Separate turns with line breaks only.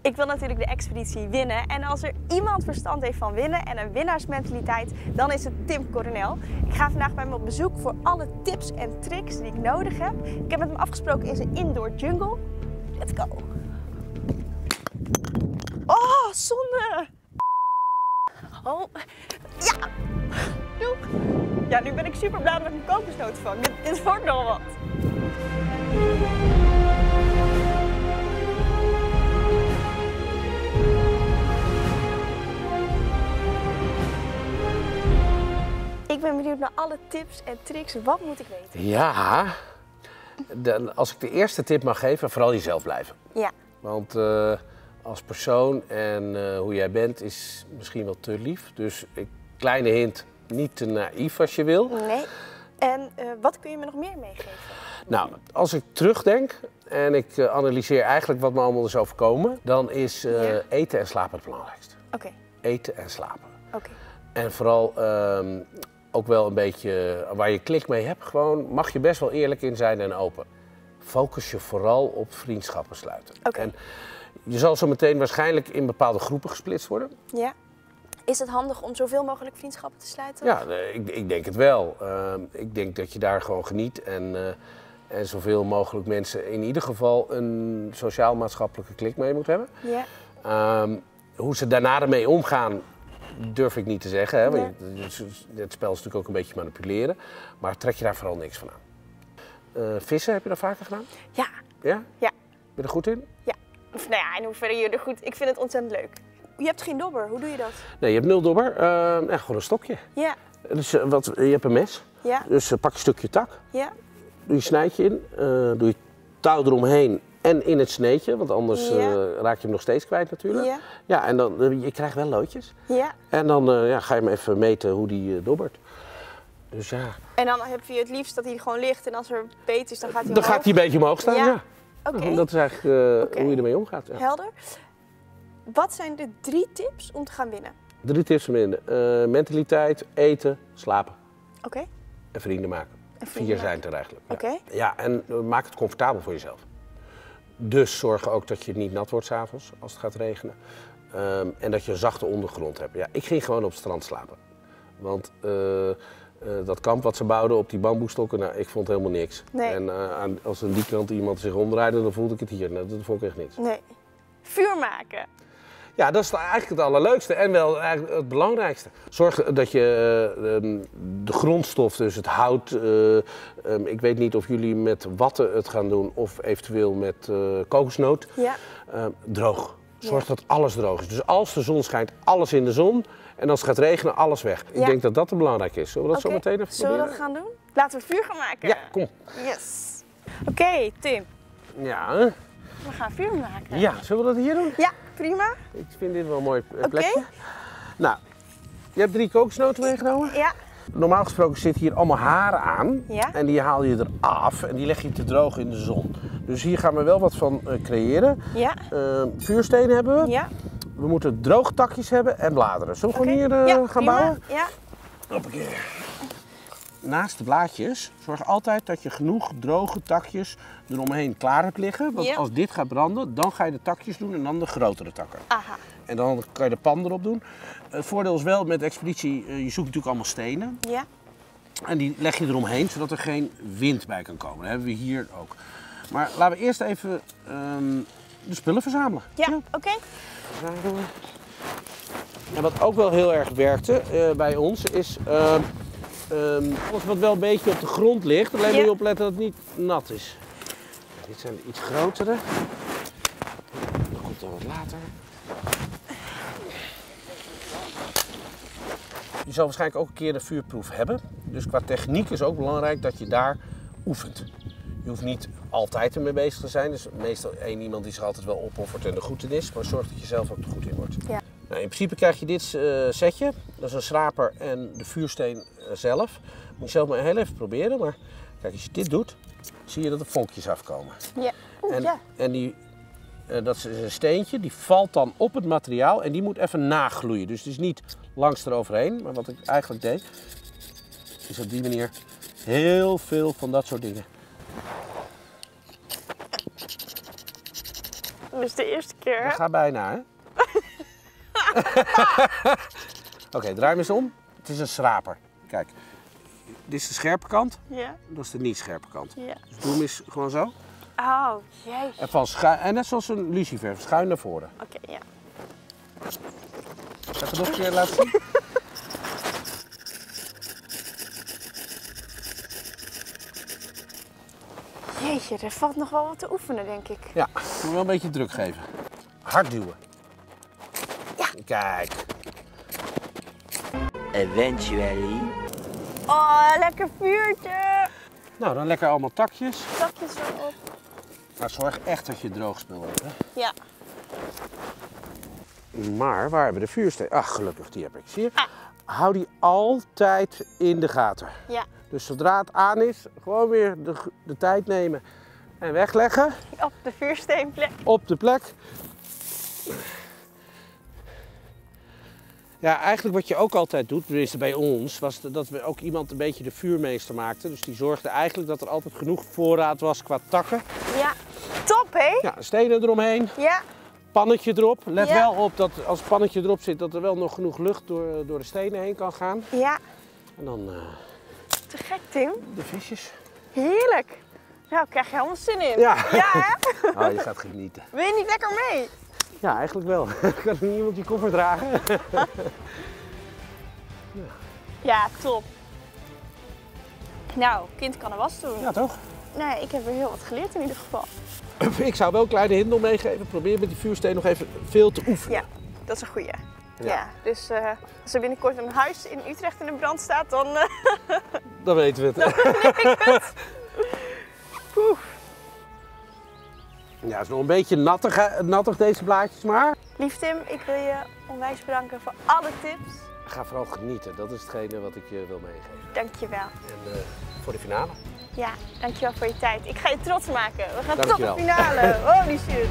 Ik wil natuurlijk de expeditie winnen. En als er iemand verstand heeft van winnen en een winnaarsmentaliteit, dan is het Tim Coronel. Ik ga vandaag bij hem op bezoek voor alle tips en tricks die ik nodig heb. Ik heb met hem afgesproken in zijn indoor jungle. Let's go. Oh, zonde! Oh, ja! Doe. Ja, nu ben ik super blij met mijn kokosnootvang. Dit wordt nog wat. Ik ben benieuwd naar alle tips en tricks. Wat moet ik weten?
Ja, als ik de eerste tip mag geven, vooral jezelf blijven.
Ja.
Want als persoon en hoe jij bent is misschien wel te lief. Dus kleine hint, niet te naïef als je wil.
Nee. En wat kun je me nog meer meegeven?
Nou, als ik terugdenk en ik analyseer eigenlijk wat me allemaal is overkomen, dan is eten en slapen het belangrijkste.
Oké.
Eten en slapen.
Oké.
En vooral ook wel een beetje waar je klik mee hebt, gewoon mag je best wel eerlijk in zijn en open. Focus je vooral op vriendschappen sluiten.
Oké.
En je zal zo meteen waarschijnlijk in bepaalde groepen gesplitst worden.
Ja. Is het handig om zoveel mogelijk vriendschappen te sluiten?
Ja, ik denk het wel. Ik denk dat je daar gewoon geniet en zoveel mogelijk mensen in ieder geval een sociaal-maatschappelijke klik mee moet hebben.
Ja.
Hoe ze daarna ermee omgaan, durf ik niet te zeggen. Hè?
Nee.
Het spel is natuurlijk ook een beetje manipuleren. Maar trek je daar vooral niks van aan. Vissen, heb je dat vaker gedaan?
Ja.
Ja?
Ja.
Ben je er goed in?
Ja. Of, nou ja, in hoeverre je er goed... Ik vind het ontzettend leuk. Je hebt geen dobber. Hoe doe je dat?
Nee, je hebt 0 dobber. Gewoon een stokje.
Ja.
Dus, je hebt een mes.
Ja.
Dus pak je een stukje tak.
Ja.
Doe je snijdje in. Doe je touw eromheen en in het sneetje. Want anders raak je hem nog steeds kwijt natuurlijk.
Ja.
Ja, en dan, je krijgt wel loodjes.
Ja.
En dan ga je hem even meten hoe die dobbert. Dus ja.
En dan heb je het liefst dat hij gewoon ligt en als er beet is, dan gaat hij
Dan
omhoog.
gaat hij een beetje omhoog staan,
Ja.
ja.
Oké.
Dat is eigenlijk hoe je ermee omgaat. Ja.
Helder. Wat zijn de 3 tips om te gaan winnen?
3 tips van binnen. Mentaliteit, eten, slapen
Oké.
en vrienden maken.
En
4
vrienden
zijn het er eigenlijk. Ja.
Oké.
Ja, en maak het comfortabel voor jezelf. Dus zorg ook dat je niet nat wordt 's avonds als het gaat regenen. En dat je een zachte ondergrond hebt. Ja, ik ging gewoon op het strand slapen. Want dat kamp wat ze bouwden op die bamboestokken, nou, ik vond helemaal niks.
Nee.
En als aan die kant iemand zich omdraaide, dan voelde ik het hier. Nou, dat vond ik echt niks.
Nee. Vuur maken.
Ja, dat is eigenlijk het allerleukste en wel eigenlijk het belangrijkste. Zorg dat je de grondstof, dus het hout, ik weet niet of jullie met watten het gaan doen of eventueel met kokosnoot,
Ja.
droog. Zorg dat alles droog is. Dus als de zon schijnt, alles in de zon en als het gaat regenen, alles weg.
Ja.
Ik denk dat dat te belangrijk is. Zullen we dat
Oké.
zo meteen even
Zullen we
proberen?
dat gaan doen? Laten we vuur gaan maken.
Ja, kom.
Yes. Oké, Tim.
Ja, hè?
We gaan vuur maken.
Ja, zullen we dat hier doen?
Ja, prima.
Ik vind dit wel een mooi
Oké.
plekje. Nou, je hebt 3 kokosnoten meegenomen.
Ja.
Normaal gesproken zitten hier allemaal haren aan
Ja.
en die haal je eraf en die leg je te droog in de zon. Dus hier gaan we wel wat van creëren.
Ja.
Vuurstenen hebben we.
Ja.
We moeten droge takjes hebben en bladeren. Zullen we
Oké.
gewoon hier
Ja,
gaan
prima.
bouwen?
Ja.
Hoppakee. Naast de blaadjes zorg altijd dat je genoeg droge takjes eromheen klaar hebt liggen. Want
Ja.
als dit gaat branden, dan ga je de takjes doen en dan de grotere takken.
Aha.
En dan kan je de pan erop doen. Het voordeel is wel met de expeditie, je zoekt natuurlijk allemaal stenen.
Ja.
En die leg je eromheen, zodat er geen wind bij kan komen. Dat hebben we hier ook. Maar laten we eerst even de spullen verzamelen.
Ja, oké.
En wat ook wel heel erg werkte bij ons is alles wat wel een beetje op de grond ligt. Alleen moet je opletten dat het niet nat is. Dit zijn de iets grotere. Dat komt dan wat later. Je zal waarschijnlijk ook een keer de vuurproef hebben. Dus qua techniek is ook belangrijk dat je daar oefent. Je hoeft niet altijd ermee bezig te zijn. Dus meestal één iemand die zich altijd wel opoffert en er goed in is. Maar zorg dat je zelf ook er goed in wordt.
Ja.
Nou, in principe krijg je dit setje. Dat is een schraper en de vuursteen zelf. Moet je zelf maar heel even proberen. Maar kijk, als je dit doet, zie je dat er vonkjes afkomen.
Ja. Oeh,
En,
ja.
en die, dat is een steentje, die valt dan op het materiaal en die moet even nagloeien. Dus het is niet langs eroverheen, maar wat ik eigenlijk deed, is op die manier heel veel van dat soort dingen.
Dus de eerste keer.
Dat gaat bijna, hè? Oké, draai hem eens om. Het is een schraper. Kijk, dit is de scherpe kant,
Ja.
dat is de niet scherpe kant.
Ja.
Dus doe hem eens gewoon zo.
Oh, jezus.
En van schuin, en net zoals een lucifer, schuin naar voren.
Oké, ja.
Zal ik het nog een keer laten zien?
Jeetje, er valt nog wel wat te oefenen, denk ik.
Ja, moet wel een beetje druk geven. Hard duwen.
Ja.
Kijk.
Eventually.
Oh, lekker vuurtje.
Nou, dan lekker allemaal takjes.
Takjes erop.
Maar zorg echt dat je droog spul hebt, hè?
Ja.
Maar waar hebben we de vuursteen? Ach, gelukkig, die heb ik. Zie je?
Ah.
Hou die altijd in de gaten.
Ja.
Dus zodra het aan is, gewoon weer de tijd nemen en wegleggen
Op de vuursteenplek.
op de plek. Ja, eigenlijk wat je ook altijd doet, tenminste bij ons, was dat we ook iemand een beetje de vuurmeester maakten. Dus die zorgde eigenlijk dat er altijd genoeg voorraad was qua takken.
Ja. Top, hè?
Ja, stenen eromheen,
Ja.
pannetje erop. Let
Ja.
wel op dat als het pannetje erop zit, dat er wel nog genoeg lucht door de stenen heen kan gaan.
Ja.
En dan
Te gek, Tim.
de visjes.
Heerlijk. Nou, krijg je helemaal zin in.
Ja.
Ja, hè?
Oh, je gaat genieten.
Wil je niet lekker mee?
Ja, eigenlijk wel. Kan er niet iemand je koffer dragen?
Ja, top. Nou, kind kan er was doen.
Ja, toch?
Nee, ik heb weer heel wat geleerd in ieder geval.
Ik zou wel een kleine hint nog meegeven. Probeer met die vuursteen nog even veel te oefenen.
Ja, dat is een goeie. Ja,
Ja.
dus als er binnenkort een huis in Utrecht in de brand staat, dan...
Dan weten we het.
Poeh.
Ja, het is nog een beetje nattig deze blaadjes, maar...
Lief Tim, ik wil je onwijs bedanken voor alle tips.
Ga vooral genieten. Dat is hetgene wat ik je wil meegeven.
Dankjewel.
En voor de finale.
Ja, dankjewel voor je tijd. Ik ga je trots maken. We gaan tot de
Dankjewel.
finale. Holy shit.